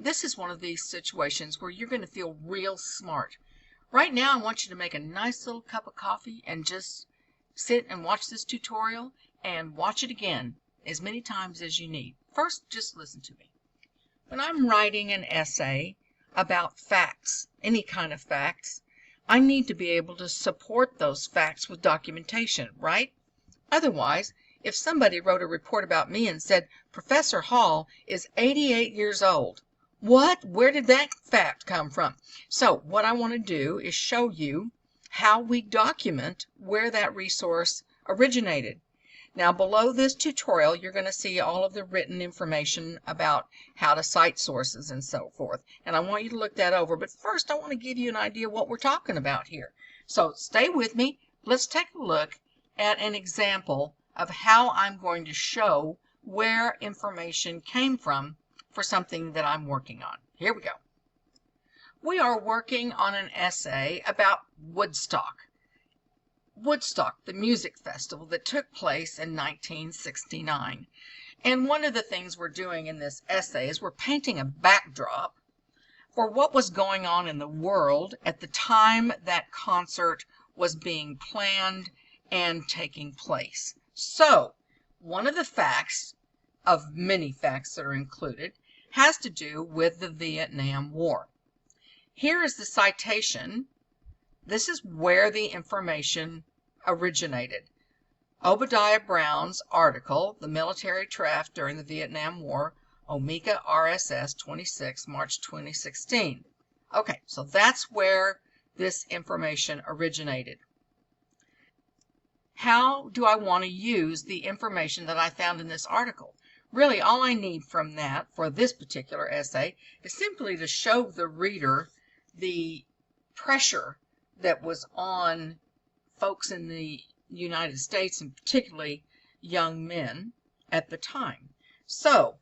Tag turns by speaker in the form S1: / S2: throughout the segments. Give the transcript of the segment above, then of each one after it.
S1: this is one of these situations where you're going to feel real smart. Right now, I want you to make a nice little cup of coffee and just sit and watch this tutorial and watch it again as many times as you need. First, just listen to me. When I'm writing an essay about facts, any kind of facts, I need to be able to support those facts with documentation, right? Otherwise, if somebody wrote a report about me and said, Professor Hall is 88 years old, what? Where did that fact come from? So what I want to do is show you how we document where that resource originated. Now below this tutorial, you're going to see all of the written information about how to cite sources and so forth. And I want you to look that over. But first, I want to give you an idea what we're talking about here. So stay with me. Let's take a look at an example of how I'm going to show where information came from for something that I'm working on. Here we go. We are working on an essay about Woodstock. Woodstock, the music festival that took place in 1969. And one of the things we're doing in this essay is we're painting a backdrop for what was going on in the world at the time that concert was being planned and taking place. So, one of the facts, of many facts that are included, has to do with the Vietnam War. Here is the citation. This is where the information originated. Obadiah Brown's article, The Military Draft During the Vietnam War, Omeka RSS 26, March 2016. Okay, so that's where this information originated. How do I want to use the information that I found in this article? Really, all I need from that for this particular essay is simply to show the reader the pressure that was on folks in the United States, and particularly young men at the time. So,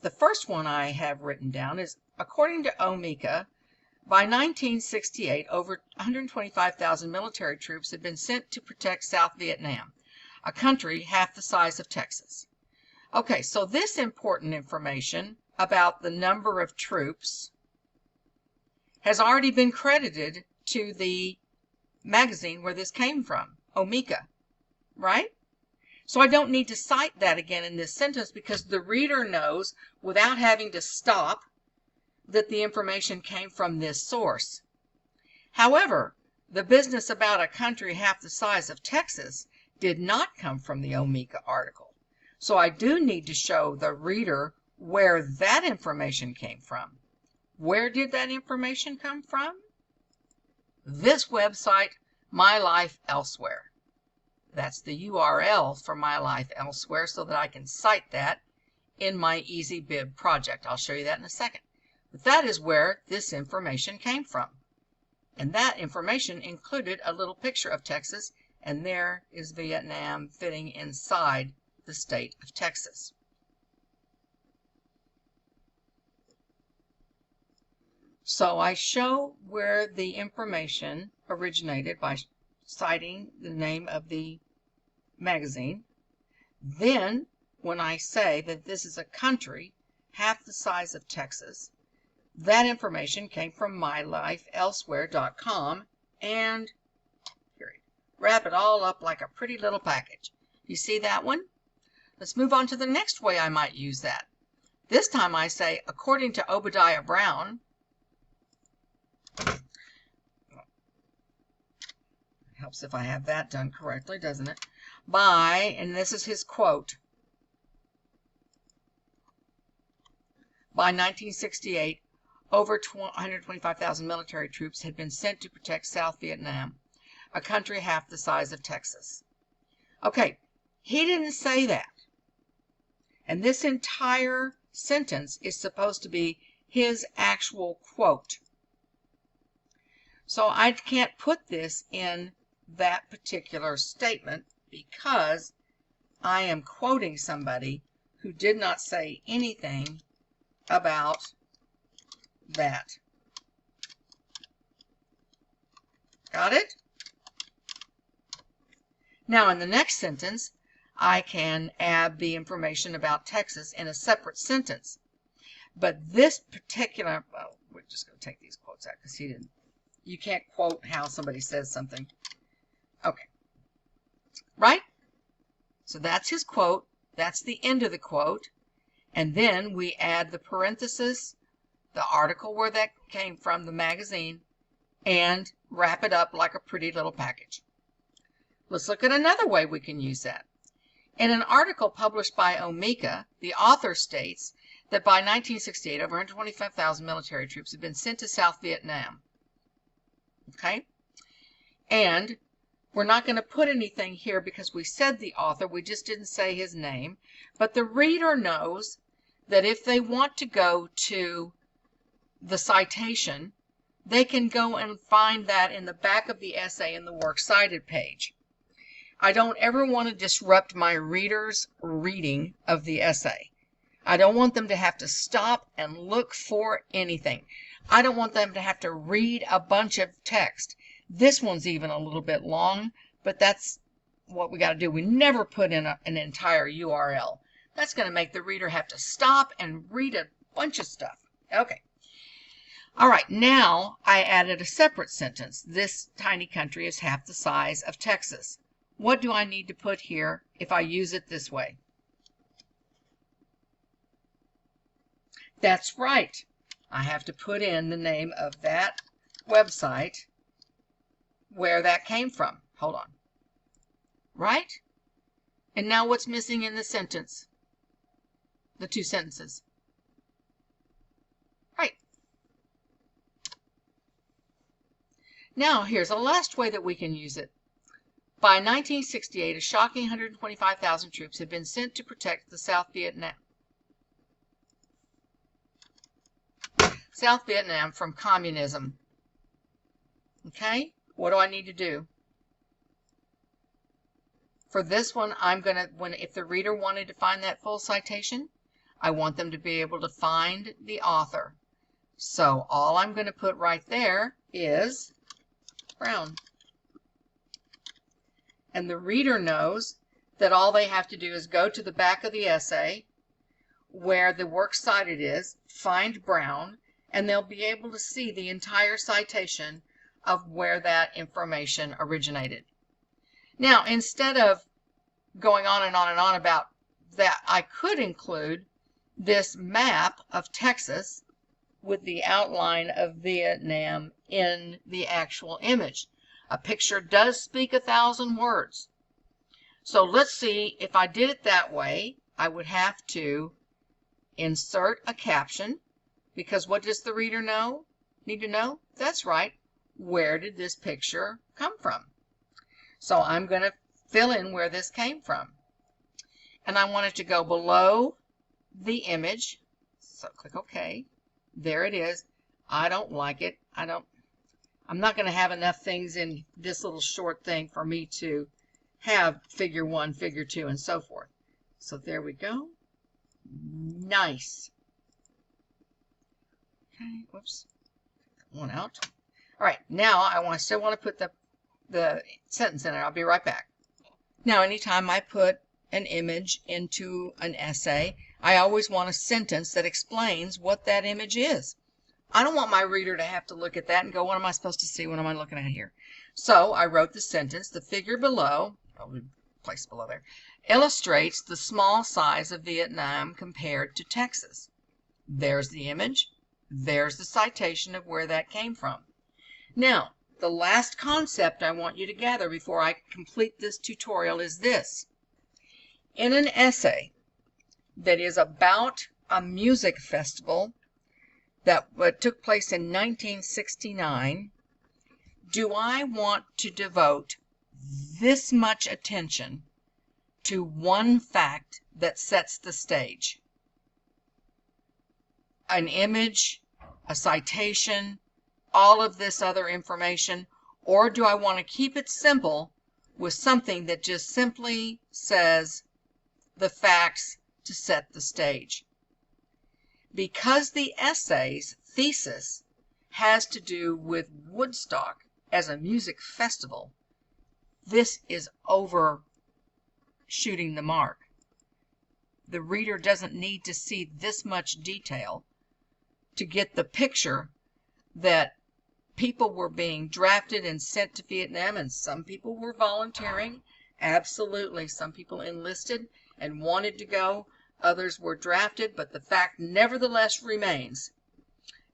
S1: the first one I have written down is, according to Omeka, by 1968, over 125,000 military troops had been sent to protect South Vietnam, a country half the size of Texas. Okay, so this important information about the number of troops has already been credited to the magazine where this came from, Omeka, right? So I don't need to cite that again in this sentence because the reader knows without having to stop that the information came from this source. However, the business about a country half the size of Texas did not come from the Omeka article. So I do need to show the reader where that information came from. Where did that information come from? This website, My Life Elsewhere. That's the URL for My Life Elsewhere so that I can cite that in my EasyBib project. I'll show you that in a second. But that is where this information came from. And that information included a little picture of Texas, and there is Vietnam fitting inside the state of Texas. So I show where the information originated by citing the name of the magazine. Then, when I say that this is a country half the size of Texas, that information came from mylifeelsewhere.com and period. Wrap it all up like a pretty little package. You see that one? Let's move on to the next way I might use that. This time I say, according to Obadiah Brown, helps if I have that done correctly, doesn't it? By, and this is his quote, by 1968, over 125,000 military troops had been sent to protect South Vietnam, a country half the size of Texas. Okay, he didn't say that. And this entire sentence is supposed to be his actual quote. So I can't put this in that particular statement because I am quoting somebody who did not say anything about that. Got it? Now in the next sentence, I can add the information about Texas in a separate sentence. But this particular, well, we're just going to take these quotes out because you can't quote how somebody says something. Okay. Right? So that's his quote. That's the end of the quote. And then we add the parenthesis, the article where that came from, the magazine, and wrap it up like a pretty little package. Let's look at another way we can use that. In an article published by Omeka, the author states that by 1968, over 125,000 military troops had been sent to South Vietnam. Okay? And we're not going to put anything here because we said the author, we just didn't say his name. But the reader knows that if they want to go to the citation, they can go and find that in the back of the essay in the Works Cited page. I don't ever want to disrupt my readers' reading of the essay. I don't want them to have to stop and look for anything. I don't want them to have to read a bunch of text. This one's even a little bit long, but that's what we got to do. We never put in an entire URL. That's going to make the reader have to stop and read a bunch of stuff. Okay. All right, now I added a separate sentence. This tiny country is half the size of Texas. What do I need to put here if I use it this way? That's right. I have to put in the name of that website where that came from. Hold on. Right? And now what's missing in the sentence? The two sentences. Right. Now here's a last way that we can use it. By 1968, a shocking 125,000 troops had been sent to protect the South Vietnam from communism. Okay? What do I need to do? For this one, I'm going to, if the reader wanted to find that full citation, I want them to be able to find the author. So all I'm going to put right there is Brown. And the reader knows that all they have to do is go to the back of the essay where the works cited is, find Brown, and they'll be able to see the entire citation of where that information originated. Now, instead of going on and on and on about that, I could include this map of Texas with the outline of Vietnam in the actual image. A picture does speak 1,000 words. So let's see, if I did it that way, I would have to insert a caption, because what does the reader need to know? That's right. Where did this picture come from? So I'm going to fill in where this came from. And I want it to go below the image. So click OK. There it is. I don't like it. I'm not going to have enough things in this little short thing for me to have figure 1, figure 2, and so forth. So there we go. Nice. Okay, whoops. One out. All right, now I still want to put the sentence in it. I'll be right back. Now, anytime I put an image into an essay, I always want a sentence that explains what that image is. I don't want my reader to have to look at that and go, what am I supposed to see? What am I looking at here? So I wrote the sentence. The figure below, probably place below there, illustrates the small size of Vietnam compared to Texas. There's the image. There's the citation of where that came from. Now, the last concept I want you to gather before I complete this tutorial is this. In an essay that is about a music festival that took place in 1969, do I want to devote this much attention to one fact that sets the stage? An image, a citation, all of this other information, or do I want to keep it simple with something that just simply says the facts to set the stage? Because the essay's thesis has to do with Woodstock as a music festival, this is overshooting the mark. The reader doesn't need to see this much detail to get the picture that people were being drafted and sent to Vietnam, and some people were volunteering. Absolutely, some people enlisted and wanted to go. Others were drafted, but the fact nevertheless remains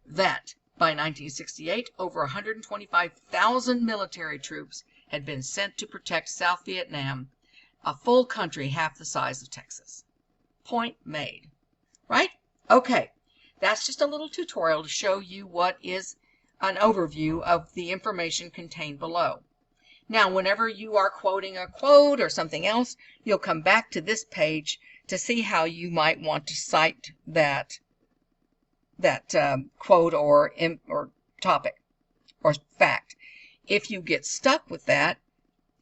S1: that by 1968, over 125,000 military troops had been sent to protect South Vietnam, a full country half the size of Texas. Point made. Right? Okay, that's just a little tutorial to show you what is an overview of the information contained below. Now, whenever you are quoting a quote or something else, you'll come back to this page to see how you might want to cite that quote or topic or fact. If you get stuck with that,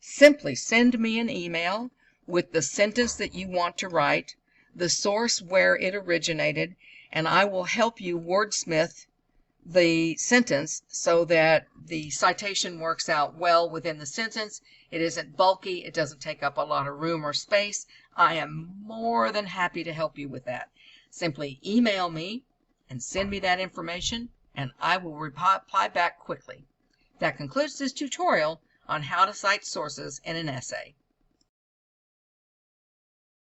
S1: simply send me an email with the sentence that you want to write, the source where it originated, and I will help you wordsmith the sentence so that the citation works out well within the sentence. It isn't bulky. It doesn't take up a lot of room or space. I am more than happy to help you with that. Simply email me and send me that information, and I will reply back quickly. That concludes this tutorial on how to cite sources in an essay.